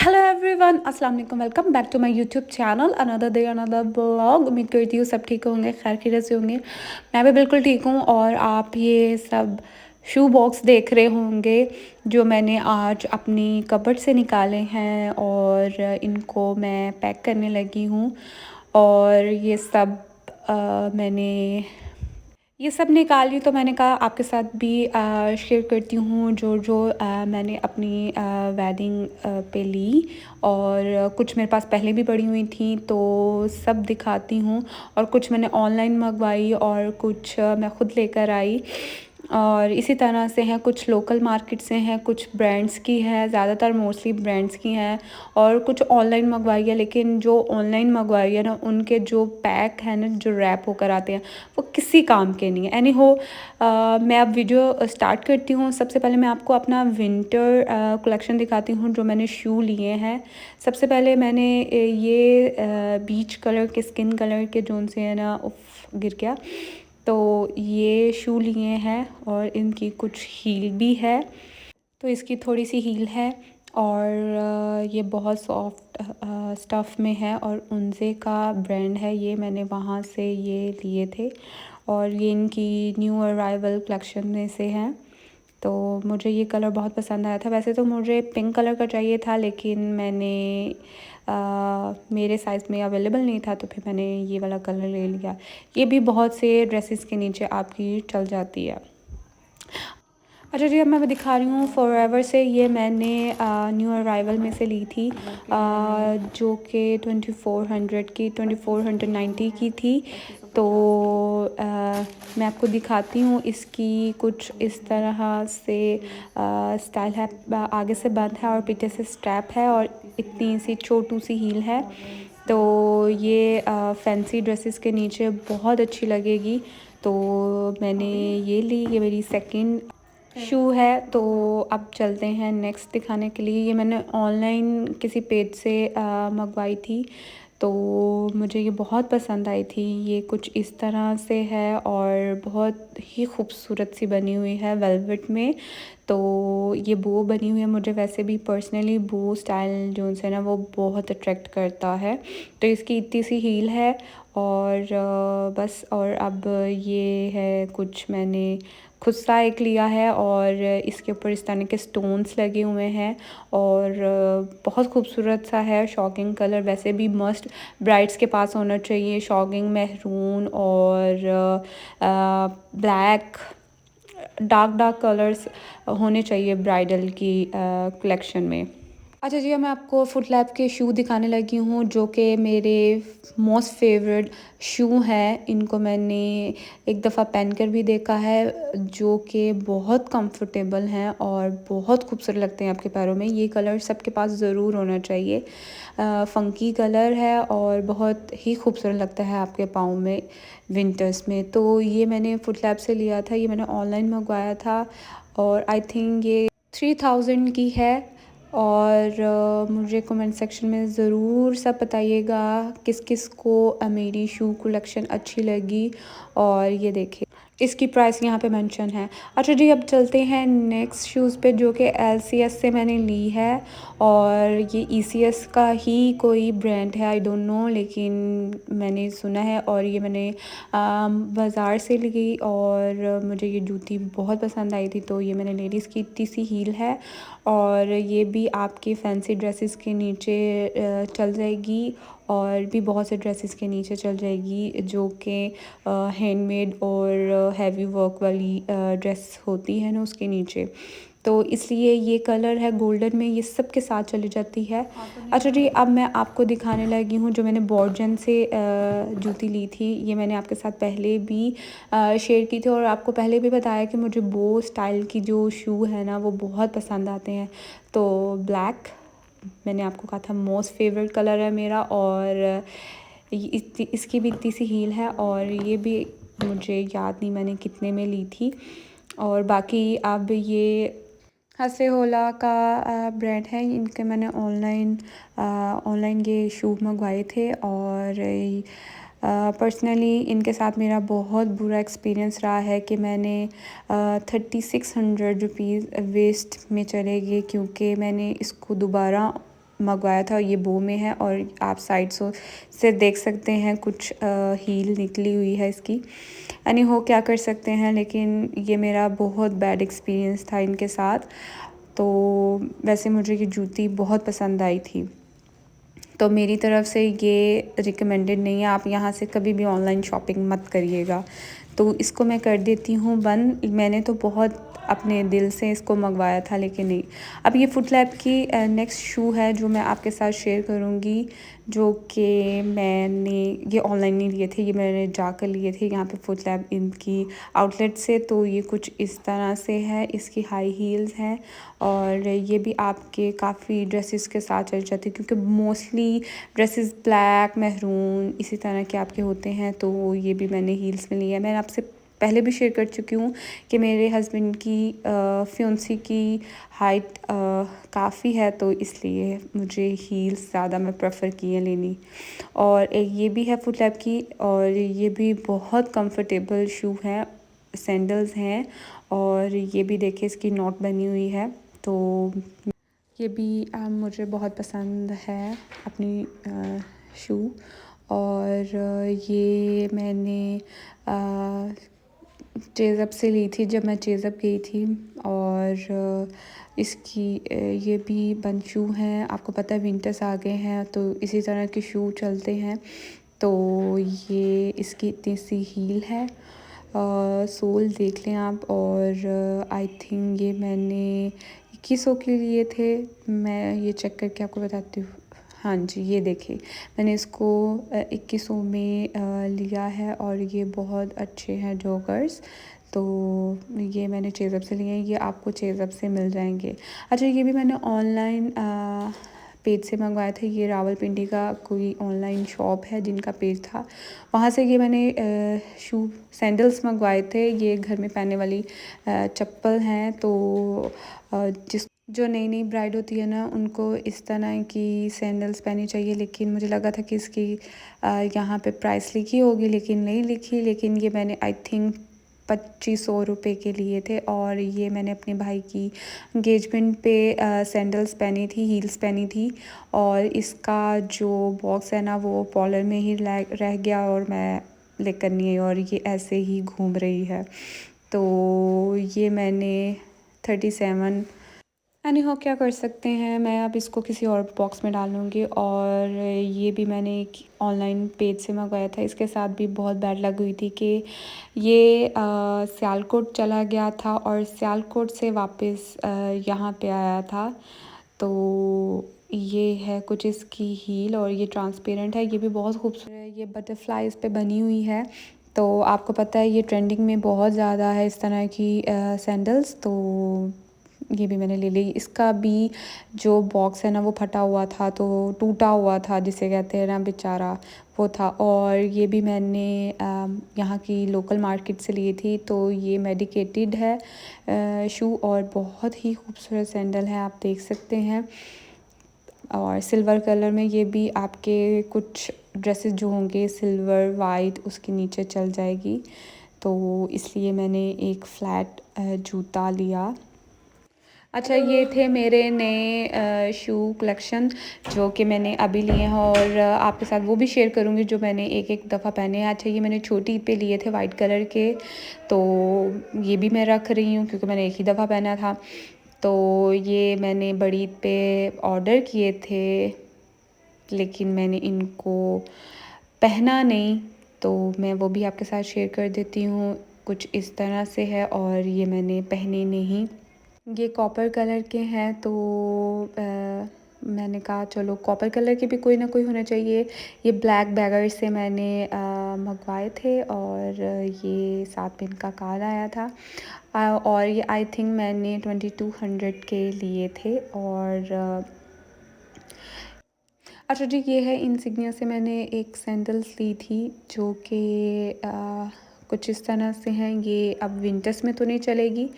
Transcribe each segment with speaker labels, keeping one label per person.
Speaker 1: Hello everyone, अस्सलाम वालेकुम। Welcome back to my YouTube channel. Another day another blog. उम्मीद करती हूँ सब ठीक होंगे, खैर खैरियत से होंगे। मैं भी बिल्कुल ठीक हूँ। और आप ये सब शू बॉक्स देख रहे होंगे जो मैंने आज अपनी कबर्ड से निकाले हैं और इनको मैं पैक करने लगी हूँ। और ये सब मैंने ये सब निकाली तो मैंने कहा आपके साथ भी शेयर करती हूँ जो जो मैंने अपनी वेडिंग पे ली। और कुछ मेरे पास पहले भी पड़ी हुई थी तो सब दिखाती हूँ। और कुछ मैंने ऑनलाइन मंगवाई और कुछ मैं ख़ुद लेकर आई। और इसी तरह से हैं, कुछ लोकल मार्केट से हैं, कुछ ब्रांड्स की है, ज़्यादातर मोस्टली ब्रांड्स की हैं। और कुछ ऑनलाइन मंगवाई है, लेकिन जो ऑनलाइन मंगवाई है ना उनके जो पैक है ना, जो रैप होकर आते हैं वो किसी काम के नहीं है। एनी हो मैं अब वीडियो स्टार्ट करती हूँ। सबसे पहले मैं आपको अपना विंटर कलेक्शन दिखाती हूँ जो मैंने शू लिए हैं। सबसे पहले मैंने ये बीच कलर के, स्किन कलर के जोन से है ना, उफ गिर गया। तो ये शू लिए हैं और इनकी कुछ हील भी है। तो इसकी थोड़ी सी हील है और ये बहुत सॉफ्ट स्टफ़ में है और उनसे का ब्रांड है। ये मैंने वहाँ से ये लिए थे और ये इनकी न्यू अराइवल कलेक्शन में से हैं। तो मुझे ये कलर बहुत पसंद आया था। वैसे तो मुझे पिंक कलर का चाहिए था, लेकिन मेरे साइज़ में अवेलेबल नहीं था तो फिर मैंने ये वाला कलर ले लिया। ये भी बहुत से ड्रेसेस के नीचे आपकी चल जाती है। अच्छा जी, अब मैं दिखा रही हूँ फॉरएवर से। ये मैंने न्यू अराइवल में से ली थी जो कि 2490 की थी। तो मैं आपको दिखाती हूँ। इसकी कुछ इस तरह से स्टाइल है, आगे से बंद है और पीछे से स्ट्रैप है और इतनी सी छोटू सी हील है। तो ये फैंसी ड्रेसेस के नीचे बहुत अच्छी लगेगी। तो मैंने ये ली, ये मेरी सेकंड शू है। तो अब चलते हैं नेक्स्ट दिखाने के लिए। ये मैंने ऑनलाइन किसी पेज से मंगवाई थी तो मुझे ये बहुत पसंद आई थी। ये कुछ इस तरह से है और बहुत ही खूबसूरत सी बनी हुई है वेलवेट में। तो ये बो बनी हुई है। मुझे वैसे भी पर्सनली बो स्टाइल जो है ना वो बहुत अट्रैक्ट करता है। तो इसकी इतनी सी हील है और बस। और अब ये है कुछ मैंने खुद सा एक लिया है और इसके ऊपर इस तरह के स्टोन्स लगे हुए हैं और बहुत खूबसूरत सा है। शॉकिंग कलर वैसे भी मस्ट ब्राइड्स के पास होना चाहिए। शॉकिंग मैरून और ब्लैक, डार्क कलर्स होने चाहिए ब्राइडल की कलेक्शन में। अच्छा जी, मैं आपको फुट लैब के शू दिखाने लगी हूँ जो कि मेरे मोस्ट फेवरेट शू हैं। इनको मैंने एक दफ़ा पहनकर भी देखा है जो कि बहुत कंफर्टेबल हैं और बहुत खूबसूरत लगते हैं आपके पैरों में। ये कलर सबके पास ज़रूर होना चाहिए। फ़ंकी कलर है और बहुत ही खूबसूरत लगता है आपके पाँव में विंटर्स में। तो ये मैंने फुट लैब से लिया था। ये मैंने ऑनलाइन मंगवाया था और आई थिंक ये 3000 की है। और मुझे कमेंट सेक्शन में ज़रूर सब बताइएगा किस किस को मेरी शू कलेक्शन अच्छी लगी। और ये देखिए इसकी प्राइस यहाँ पे मेंशन है। अच्छा जी, अब चलते हैं नेक्स्ट शूज़ पे जो कि LCS से मैंने ली है। और ये ECS का ही कोई ब्रांड है, आई डोंट नो, लेकिन मैंने सुना है। और ये मैंने बाज़ार से ली और मुझे ये जूती बहुत पसंद आई थी तो ये मैंने लेडीज़ की इतनी सी हील है। और ये भी आपके फैंसी ड्रेसेस के नीचे चल जाएगी और भी बहुत से ड्रेसेस के नीचे चल जाएगी जो कि हैंडमेड और हैवी वर्क वाली ड्रेस होती है ना उसके नीचे। तो इसलिए ये कलर है गोल्डन में, ये सब के साथ चली जाती है। अच्छा जी, अब मैं आपको दिखाने लगी हूँ जो मैंने बॉर्जन से जूती ली थी। ये मैंने आपके साथ पहले भी शेयर की थी और आपको पहले भी बताया कि मुझे बो स्टाइल की जो शू है ना वो बहुत पसंद आते हैं। तो ब्लैक मैंने आपको कहा था मोस्ट फेवरेट कलर है मेरा। और इसकी भी इतनी सी हील है और ये भी मुझे याद नहीं मैंने कितने में ली थी। और बाकी अब ये हसे होला का ब्रांड है। इनके मैंने ऑनलाइन ये शू मंगवाए थे और पर्सनली इनके साथ मेरा बहुत बुरा एक्सपीरियंस रहा है कि मैंने 3600 रुपीज़ वेस्ट में चले गए क्योंकि मैंने इसको दोबारा मंगवाया था ये बो में है और आप साइड से देख सकते हैं कुछ हील निकली हुई है इसकी। यानी हो क्या कर सकते हैं, लेकिन ये मेरा बहुत बैड एक्सपीरियंस था इनके साथ। तो वैसे मुझे ये जूती बहुत पसंद आई थी, तो मेरी तरफ़ से ये रिकमेंडेड नहीं है, आप यहाँ से कभी भी ऑनलाइन शॉपिंग मत करिएगा। तो इसको मैं कर देती हूँ बंद। मैंने तो बहुत अपने दिल से इसको मंगवाया था, लेकिन नहीं। अब ये फुटलैब की नेक्स्ट शू है जो मैं आपके साथ शेयर करूँगी, जो कि मैंने ये ऑनलाइन नहीं लिए थे, ये मैंने जाकर लिए थे यहाँ पे फुटलैब इनकी आउटलेट से। तो ये कुछ इस तरह से है, इसकी हाई हील्स हैं और ये भी आपके काफ़ी ड्रेसेस के साथ चल जाती है, क्योंकि मोस्टली ड्रेसेस ब्लैक, मैरून इसी तरह के आपके होते हैं। तो ये भी मैंने हील्स में लिया है। मैंने आपसे पहले भी शेयर कर चुकी हूँ कि मेरे हस्बैंड की फियोंसी की हाइट काफ़ी है, तो इसलिए मुझे हील्स ज़्यादा मैं प्रेफर की है लेनी। और एक ये भी है फुटलैब की, और ये भी बहुत कंफर्टेबल शू है, सैंडल्स हैं। और ये भी देखिए इसकी नॉट बनी हुई है, तो ये भी मुझे बहुत पसंद है अपनी शू। और ये मैंने चेज़अप से ली थी जब मैं चेज़अप गई थी। और इसकी ये भी बंद शू हैं। आपको पता है विंटर्स आ गए हैं, तो इसी तरह के शू चलते हैं। तो ये इसकी इतनी सी हील है, सोल देख लें आप। और आई थिंक ये मैंने 2100 के लिए थे, मैं ये चेक करके आपको बताती हूँ। हाँ जी, ये देखिए मैंने इसको 2100 में लिया है, और ये बहुत अच्छे हैं जॉगर्स। तो ये मैंने चेज़अप से लिए हैं, ये आपको चेज़अप से मिल जाएंगे। अच्छा, ये भी मैंने ऑनलाइन पेज से मंगवाया था। ये रावलपिंडी का कोई ऑनलाइन शॉप है जिनका पेज था, वहाँ से ये मैंने शू सैंडल्स मंगवाए थे। ये घर में पहनने वाली चप्पल हैं। तो जिस जो नई नई ब्राइड होती है ना, उनको इस तरह की सैंडल्स पहनी चाहिए। लेकिन मुझे लगा था कि इसकी यहाँ पे प्राइस लिखी होगी, लेकिन नहीं लिखी। लेकिन ये मैंने आई थिंक 2500 रुपये के लिए थे, और ये मैंने अपने भाई की इंगेजमेंट पे सैंडल्स पहनी थी, हील्स पहनी थी। और इसका जो बॉक्स है ना, वो पॉलर में ही रह गया, और मैं लेकर नहीं आई, और ये ऐसे ही घूम रही है। तो ये मैंने 37 यानी हो क्या कर सकते हैं, मैं अब इसको किसी और बॉक्स में डाल लूँगी। और ये भी मैंने एक ऑनलाइन पेज से मंगवाया था। इसके साथ भी बहुत बैड लग हुई थी कि ये सियालकोट चला गया था और सियालकोट से वापस यहाँ पे आया था। तो ये है कुछ इसकी हील, और ये ट्रांसपेरेंट है, ये भी बहुत खूबसूरत है। ये बटरफ्लाई इस पे बनी हुई है। तो आपको पता है ये ट्रेंडिंग में बहुत ज़्यादा है इस तरह की सैंडल्स। तो ये भी मैंने ले ली। इसका भी जो बॉक्स है ना, वो फटा हुआ था, तो टूटा हुआ था जिसे कहते हैं ना बेचारा, वो था। और ये भी मैंने यहाँ की लोकल मार्केट से ली थी। तो ये मेडिकेटेड है शू, और बहुत ही खूबसूरत सैंडल है, आप देख सकते हैं। और सिल्वर कलर में ये भी आपके कुछ ड्रेसेस जो होंगे सिल्वर वाइट उसके नीचे चल जाएगी। तो इसलिए मैंने एक फ़्लैट जूता लिया। अच्छा, ये थे मेरे नए शू कलेक्शन जो कि मैंने अभी लिए हैं, और आपके साथ वो भी शेयर करूँगी जो मैंने एक एक दफ़ा पहने हैं। अच्छा, ये मैंने छोटी ईद पे लिए थे वाइट कलर के, तो ये भी मैं रख रही हूँ क्योंकि मैंने एक ही दफ़ा पहना था। तो ये मैंने बड़ी ईद पे ऑर्डर किए थे, लेकिन मैंने इनको पहना नहीं, तो मैं वो भी आपके साथ शेयर कर देती हूँ। कुछ इस तरह से है, और ये मैंने पहने नहीं। ये कॉपर कलर के हैं, तो मैंने कहा चलो कॉपर कलर के भी कोई ना कोई होना चाहिए। ये ब्लैक बैगर से मैंने मंगवाए थे, और ये साथ में इनका कार्ड आया था। और ये आई थिंक मैंने 2200 के लिए थे। और अच्छा जी, ये है इंसिग्निया से मैंने एक सैंडल्स ली थी जो कि कुछ इस तरह से हैं। ये अब विंटर्स में तो नहीं चलेगी,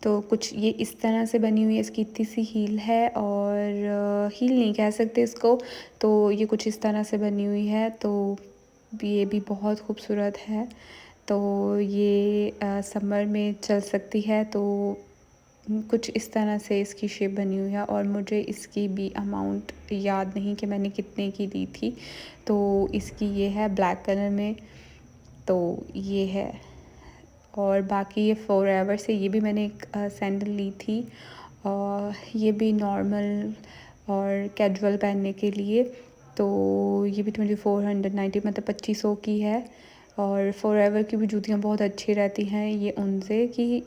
Speaker 1: तो कुछ ये इस तरह से बनी हुई है। इसकी इतनी सी हील है, और हील नहीं कह सकते इसको, तो ये कुछ इस तरह से बनी हुई है। तो ये भी बहुत खूबसूरत है। तो ये समर में चल सकती है। तो कुछ इस तरह से इसकी शेप बनी हुई है और मुझे इसकी भी अमाउंट याद नहीं कि मैंने कितने की ली थी। तो इसकी ये है ब्लैक कलर में, तो ये है। और बाकी ये फॉरएवर से ये भी मैंने एक सैंडल ली थी, और ये भी नॉर्मल और कैजुअल पहनने के लिए। तो ये भी 2490 मतलब 2500 की है। और फॉरएवर की भी जूतियाँ बहुत अच्छी रहती हैं। ये उनसे की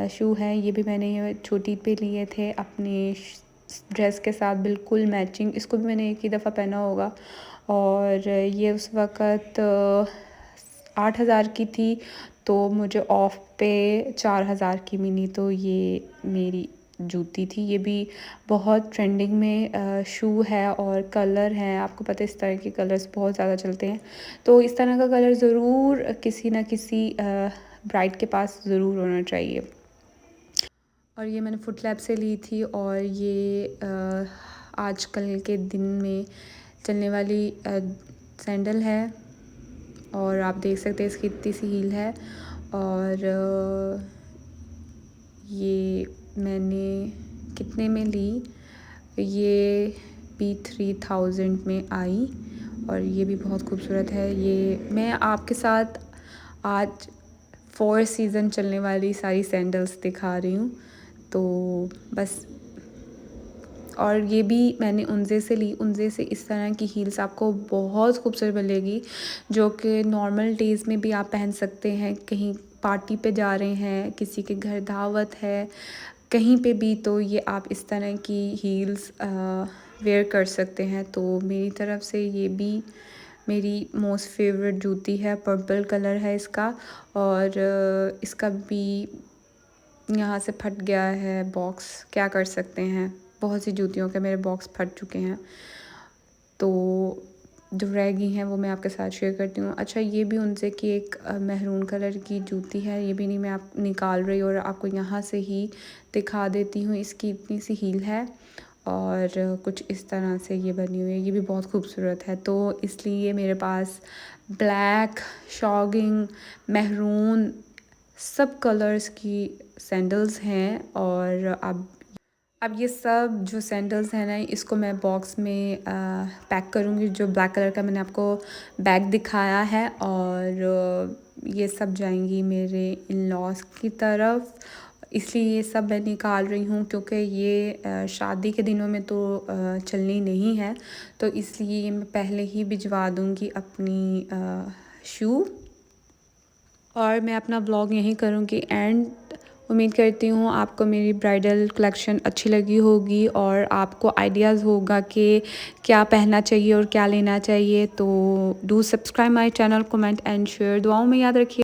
Speaker 1: शू हैं, ये भी मैंने ये छोटी पे लिए थे अपने ड्रेस के साथ बिल्कुल मैचिंग। इसको भी मैंने एक ही दफ़ा पहना होगा, और ये उस वक़्त 8000 की थी, तो मुझे ऑफ पे 4000 की मिली। तो ये मेरी जूती थी। ये भी बहुत ट्रेंडिंग में शू है, और कलर हैं, आपको पता है इस तरह के कलर्स बहुत ज़्यादा चलते हैं। तो इस तरह का कलर ज़रूर किसी ना किसी ब्राइड के पास ज़रूर होना चाहिए। और ये मैंने फुट लैब से ली थी, और ये आजकल के दिन में चलने वाली सैंडल है, और आप देख सकते हैं इसकी इतनी सी हील है। और ये मैंने कितने में ली, ये भी 3000 में आई, और ये भी बहुत खूबसूरत है। ये मैं आपके साथ आज 4 सीज़न चलने वाली सारी सैंडल्स दिखा रही हूँ, तो बस। और ये भी मैंने उनसे से ली। उनसे से इस तरह की हील्स आपको बहुत खूबसूरत मिलेगी, जो कि नॉर्मल डेज़ में भी आप पहन सकते हैं। कहीं पार्टी पे जा रहे हैं, किसी के घर दावत है, कहीं पे भी, तो ये आप इस तरह की हील्स वेयर कर सकते हैं। तो मेरी तरफ से ये भी मेरी मोस्ट फेवरेट जूती है। पर्पल कलर है इसका, और इसका भी यहाँ से फट गया है बॉक्स, क्या कर सकते हैं। बहुत सी जूतियों के मेरे बॉक्स फट चुके हैं, तो जो रह गई हैं वो मैं आपके साथ शेयर करती हूँ। अच्छा, ये भी उनसे कि एक महरून कलर की जूती है। ये भी नहीं मैं आप निकाल रही और आपको यहाँ से ही दिखा देती हूँ। इसकी इतनी सी हील है, और कुछ इस तरह से ये बनी हुई है। ये भी बहुत खूबसूरत है। तो इसलिए मेरे पास ब्लैक, शॉगिंग, महरून, सब कलर्स की सैंडल्स हैं। और अब ये सब जो सैंडल्स हैं ना, इसको मैं बॉक्स में पैक करूँगी, जो ब्लैक कलर का मैंने आपको बैग दिखाया है। और ये सब जाएंगी मेरे इन लॉज की तरफ। इसलिए ये सब मैं निकाल रही हूँ, क्योंकि ये शादी के दिनों में तो चलनी नहीं है। तो इसलिए ये मैं पहले ही भिजवा दूँगी अपनी शू। और मैं अपना ब्लॉग यहीं करूँगी एंड। उम्मीद करती हूँ आपको मेरी ब्राइडल कलेक्शन अच्छी लगी होगी, और आपको आइडियाज़ होगा कि क्या पहनना चाहिए और क्या लेना चाहिए। तो do subscribe my channel, comment and share. दुआओं में याद रखिए।